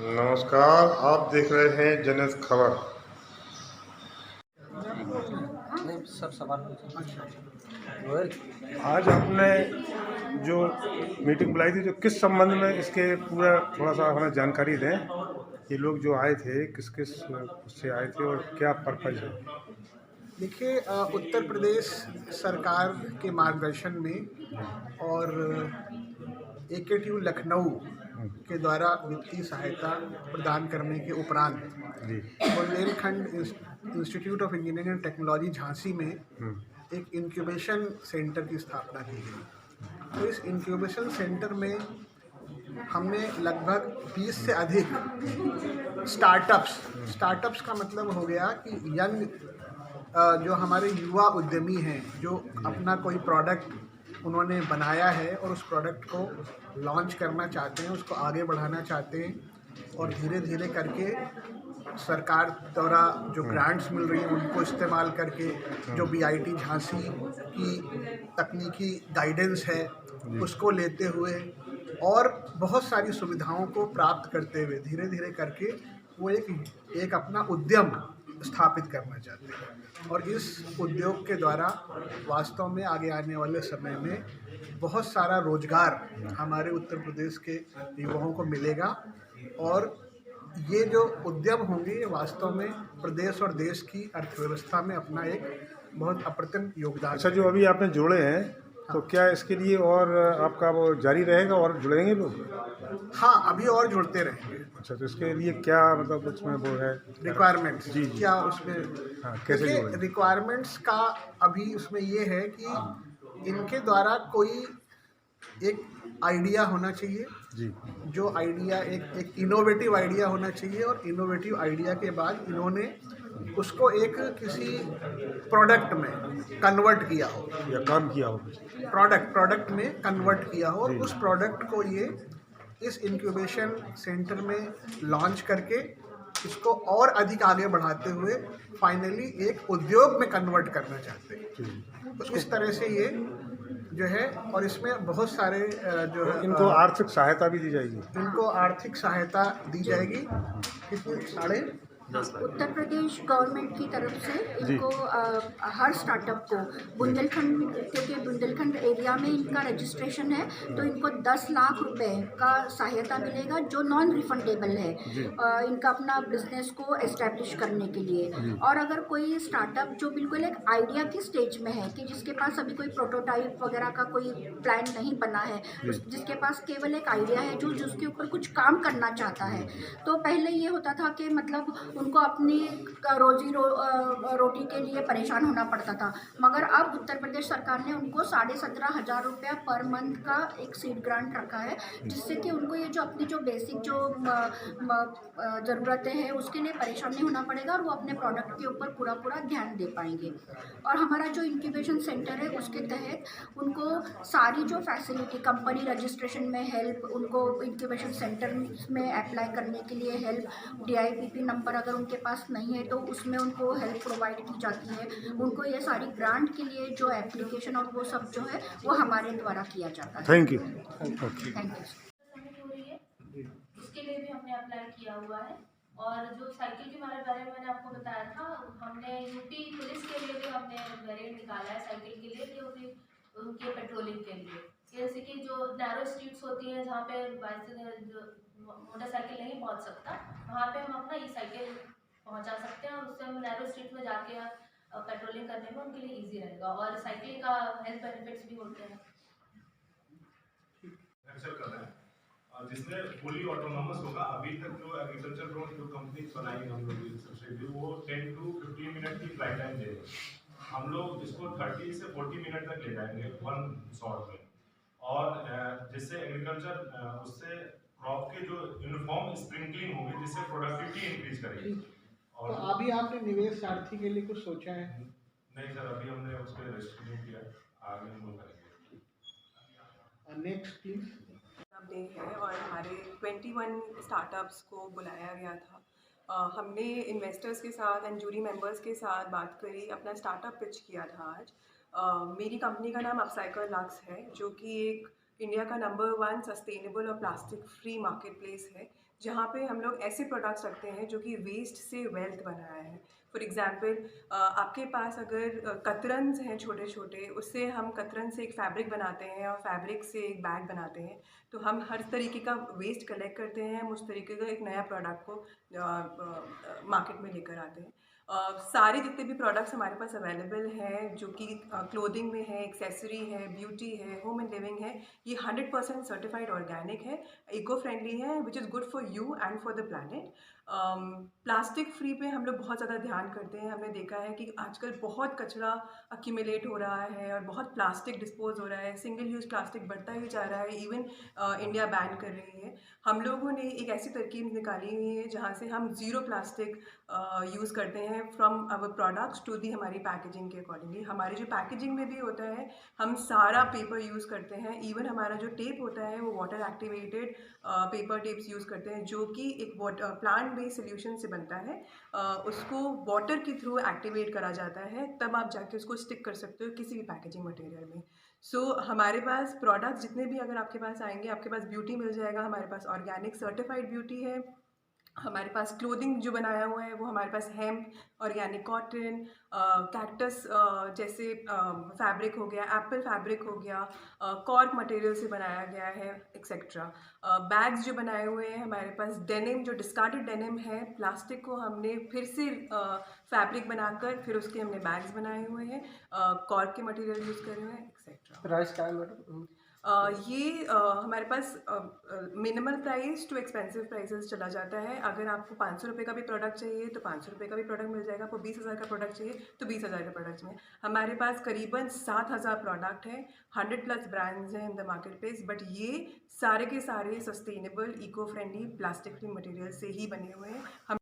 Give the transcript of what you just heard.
नमस्कार, आप देख रहे हैं जनस खबर। नहीं सब सवाल पूछो। रोयल आज आपने जो मीटिंग बुलाई थी, जो किस संबंध में, इसके पूरा थोड़ा सा हमें जानकारी दें। ये लोग जो आए थे किस किस उससे आए थे और क्या पर्पज है। देखिए, उत्तर प्रदेश सरकार के मार्गदर्शन में और AKTU लखनऊ के द्वारा वित्तीय सहायता प्रदान करने के उपरांत जी। Bundelkhand institute of engineering and technology Jhansi में एक इंक्यूबेशन सेंटर की स्थापना की गई। तो इस इंक्यूबेशन सेंटर में हमने लगभग 20 से अधिक स्टार्टअप्स का मतलब हो गया कि यंग जो हमारे युवा उद्यमी हैं, जो अपना कोई प्रोडक्ट उन्होंने बनाया है और उस प्रोडक्ट को लॉन्च करना चाहते हैं, उसको आगे बढ़ाना चाहते हैं और धीरे धीरे करके सरकार द्वारा जो ग्रांट्स मिल रही हैं उनको इस्तेमाल करके, जो BIT झांसी की तकनीकी गाइडेंस है उसको लेते हुए और बहुत सारी सुविधाओं को प्राप्त करते हुए धीरे धीरे करके वो एक अपना उद्यम स्थापित करना चाहते हैं। और इस उद्योग के द्वारा वास्तव में आगे आने वाले समय में बहुत सारा रोजगार हमारे उत्तर प्रदेश के युवाओं को मिलेगा और ये जो उद्यम होंगे ये वास्तव में प्रदेश और देश की अर्थव्यवस्था में अपना एक बहुत अप्रतिम योगदान। अच्छा, जो अभी आपने जोड़े हैं, तो क्या इसके लिए और आपका वो जारी रहेगा और जुड़ेंगे लोग? हाँ, अभी और जुड़ते रहेंगे। अच्छा, तो इसके लिए क्या मतलब उसमें वो है रिक्वायरमेंट्स? जी। क्या उसमें? हाँ, कैसे देखिए, जोड़ेंगे? रिक्वायरमेंट्स का अभी उसमें ये है कि इनके द्वारा कोई एक आइडिया होना चाहिए, जी। जो आइडिया एक इनोवेटिव आइडिया होना चाहिए और इनोवेटिव आइडिया के बाद इन्होंने उसको एक किसी प्रोडक्ट में कन्वर्ट किया हो, या काम किया हो। प्रोडक्ट में कन्वर्ट किया हो और जी। उस प्रोडक्ट को ये इस इंक्यूबेशन सेंटर में लॉन्च करके इसको और अधिक आगे बढ़ाते हुए फाइनली एक उद्योग में कन्वर्ट करना चाहते हैं। तो इस तरह से ये जो है, और इसमें बहुत सारे जो है इनको आर्थिक सहायता भी दी जाएगी। इनको आर्थिक सहायता दी जाएगी। कितनी? 10.5 उत्तर प्रदेश गवर्नमेंट की तरफ से इनको हर स्टार्टअप को बुंदेलखंड, क्योंकि बुंदेलखंड एरिया में इनका रजिस्ट्रेशन है, तो इनको 10 लाख रुपए का सहायता मिलेगा जो नॉन रिफंडेबल है इनका अपना बिजनेस को एस्टेब्लिश करने के लिए। और अगर कोई स्टार्टअप जो बिल्कुल एक आइडिया की स्टेज में है कि जिसके पास अभी कोई प्रोटोटाइप वगैरह का कोई प्लान नहीं बना है, जिसके पास केवल एक आइडिया है, जो जिसके ऊपर कुछ काम करना चाहता है, तो पहले ये होता था कि मतलब उनको अपनी रोटी के लिए परेशान होना पड़ता था। मगर अब उत्तर प्रदेश सरकार ने उनको 17,500 रुपया पर मंथ का एक सीड ग्रांट रखा है, जिससे कि उनको ये जो अपनी जो बेसिक जो ज़रूरतें हैं उसके लिए परेशान नहीं होना पड़ेगा और वो अपने प्रोडक्ट के ऊपर पूरा ध्यान दे पाएंगे। और हमारा जो इंक्यूबेशन सेंटर है उसके तहत उनको सारी जो फैसिलिटी, कंपनी रजिस्ट्रेशन में हेल्प, उनको इंक्यूबेशन सेंटर में अप्लाई करने के लिए हेल्प, DIPP नंबर अगर उनके पास नहीं है तो उसमें उनको हेल्प प्रोवाइड की जाती है। उनको ये सारी ग्रांट के लिए जो एप्लीकेशन और वो सब जो है वो हमारे द्वारा किया जाता है। Thank you. Thank you. उसके लिए भी हमने अप्लाई किया हुआ है। और जो साइकिल के बारे में मैंने आपको बताया था, हमने यूपी पुलिस के लिए भी हमने वेरिएंट निकाला है साइकिल के लिए, जो कि उनके पेट्रोलिंग के लिए। जैसे कि जो नैरो स्ट्रीट्स होती हैं जहाँ पे जो मोटरसाइकिल नहीं पहुँच सकता, वहाँ पे हम अपना ई-साइकिल पहुँचा सकते हैं और उससे हम नैरो स्ट्रीट में जाके पेट्रोलिंग करने में उनके लिए ईजी रहेगा। और साइकिल का हेल्थ बेनिफिट्स भी होते हैं। जिसमें फुली ऑटोनोमस होगा। अभी तक जो एग्रीकल्चर ड्रोन जो कंपनी बनाई हम लोग सब्सिडी, वो 10 to 15 मिनट की फ्लाइट टाइम दे रहे हैं। हम लोग इसको 30 से 40 मिनट तक ले जाएंगे वन शॉट में। और जिससे एग्रीकल्चर उससे क्रॉप के जो यूनिफॉर्म स्प्रिंकलिंग होगी, जिससे प्रोडक्टिविटी इंक्रीज करेगी। और तो अभी आपने निवेश सारथी के लिए कुछ सोचा है? नहीं सर, अभी हमने उस पर रजिस्टर नहीं किया, आगे हम लोग करेंगे। Next please. डे है और हमारे 21 स्टार्टअप्स को बुलाया गया था। हमने इन्वेस्टर्स के साथ एंड जूरी मेंबर्स के साथ बात करी, अपना स्टार्टअप पिच किया था आज। मेरी कंपनी का नाम अपसाइकिल लक्स है, जो कि एक इंडिया का नंबर 1 सस्टेनेबल और प्लास्टिक फ्री मार्केट प्लेस है, जहाँ पे हम लोग ऐसे प्रोडक्ट्स रखते हैं जो कि वेस्ट से वेल्थ बनाया है। फॉर एग्ज़ाम्पल आपके पास अगर कतरन्स हैं छोटे छोटे, उससे हम कतरन से एक फैब्रिक बनाते हैं और फैब्रिक से एक बैग बनाते हैं। तो हम हर तरीके का वेस्ट कलेक्ट करते हैं, हम उस तरीके का एक नया प्रोडक्ट को मार्केट में लेकर आते हैं। सारे जितने भी प्रोडक्ट्स हमारे पास अवेलेबल हैं जो कि क्लोथिंग में है, एक्सेसरी है, ब्यूटी है, होम एंड लिविंग है, ये 100% सर्टिफाइड ऑर्गेनिक है, इको फ्रेंडली है, which is good for you and for the planet. Plastic free पे हम लोग बहुत ज़्यादा ध्यान करते हैं। हमने देखा है कि आजकल बहुत कचरा अक्यूमुलेट हो रहा है और बहुत प्लास्टिक डिस्पोज हो रहा है, सिंगल यूज़ प्लास्टिक बढ़ता ही जा रहा है, इवन इंडिया बैन कर रही है। हम लोगों ने एक ऐसी तरकीब निकाली हुई है जहाँ से हम ज़ीरो प्लास्टिक यूज़ करते हैं from our products to the हमारी पैकेजिंग के अकॉर्डिंगली। हमारी जो पैकेजिंग में भी होता है, हम सारा पेपर यूज़ करते हैं। इवन हमारा जो टेप होता है वो water activated paper tapes use करते हैं जो कि एक प्लांट बेस्ड सोल्यूशन से बनता है। उसको वाटर के थ्रू एक्टिवेट करा जाता है, तब आप जाके उसको स्टिक कर सकते हो किसी भी पैकेजिंग मटेरियल में। सो हमारे पास प्रोडक्ट्स जितने भी अगर आपके पास आएंगे, आपके पास ब्यूटी मिल जाएगा, हमारे पास ऑर्गेनिक सर्टिफाइड ब्यूटी है। हमारे पास क्लोथिंग जो बनाया हुआ है वो हमारे पास हेम्प, ऑर्गेनिक कॉटन, कैक्टस जैसे फैब्रिक हो गया, एप्पल फैब्रिक हो गया, कॉर्क मटेरियल से बनाया गया है, एक्सेट्रा। बैग्स जो बनाए हुए हैं हमारे पास, डेनिम जो डिस्कार्डेड डेनिम है, प्लास्टिक को हमने फिर से फैब्रिक बनाकर फिर उसके हमने बैग्स बनाए हुए हैं, कॉर्क के मटेरियल यूज़ करे हुए हैं, एक्सेट्रा। प्राइस क्या है मैडम? ये हमारे पास minimal price to expensive prices चला जाता है। अगर आपको 500 रुपये का भी प्रोडक्ट चाहिए तो 500 रुपये का भी प्रोडक्ट मिल जाएगा। आपको 20,000 का प्रोडक्ट चाहिए तो 20,000 के प्रोडक्ट्स में हमारे पास करीबन 7,000 प्रोडक्ट हैं, 100+ ब्रांड्स हैं in the market place. But ये सारे के सारे sustainable, eco friendly, plastic free material से ही बने हुए हैं। हम